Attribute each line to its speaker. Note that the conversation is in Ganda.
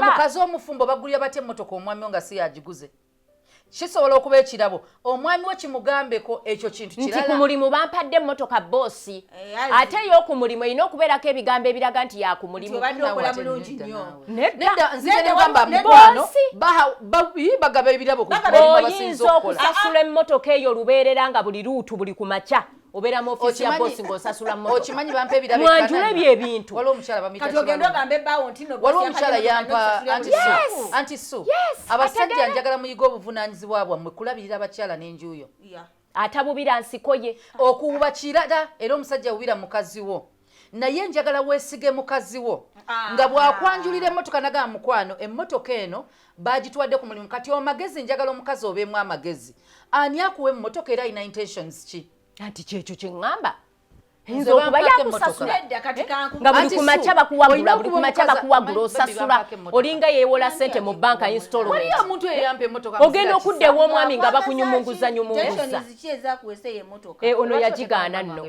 Speaker 1: Omukazi omufumbo bagulya batya emmotoka omwami nga si yagiguze. Kisobola okuba ekirabo omwami we kimugambeko ekyo kintu kirala.
Speaker 2: Nti ku mulimu bampadde emmotoka boosi. Ate yo ku mulimu erina okubeerako ebigambo ebiraga nti ya ku mulimu.
Speaker 1: Nedda nzije ne gamba mukwano bagaba ebirabo ku mulimu basinza okukola.
Speaker 2: Okusasula emmotoka eyo lubeerera nga buli luutu buli ku makya. Obera mu ofisi ya boss ng'osasula mmotoka.
Speaker 1: Okimanyi bampa ebirabo
Speaker 2: mwanjule byebintu.
Speaker 1: Waliwo omukyala bamuyita
Speaker 3: kati ogenda ogambe bawo ntino
Speaker 1: waliwo omukyala yampa anti-Sue. Abasajja njagala muyiga obuvunaanyizibwa bwammwe kulabirira abakyala n'enjuuyo.
Speaker 2: Atabubira nsiko ye.
Speaker 1: Okuwuba kirala era omusajja awubira mukazi wo. Naye njagala weesige mukazi wo. Nga bw'akwanjulira emmotoka nagamba mukwano emmotoka eno bagituwadde ku mulimu kati omagezi njagala omukazi obeemu amagezi. Ani akuwa emmotoka era alina intentions ki?
Speaker 2: Anti kyekyo kye ŋŋamba. Nze okuba yakusasula nga buli ku makya bakuwagula buli ku makya bakuwagula osasula olinga yeewola ssente mu banka installment.
Speaker 1: Waliyo omuntu eyampa emmotoka.
Speaker 2: Ogenda okudda ew'omwami nga bakunyumunguza.
Speaker 3: Tension ziki ezakuwese ye emmotoka.
Speaker 2: Ono yagigaana nno.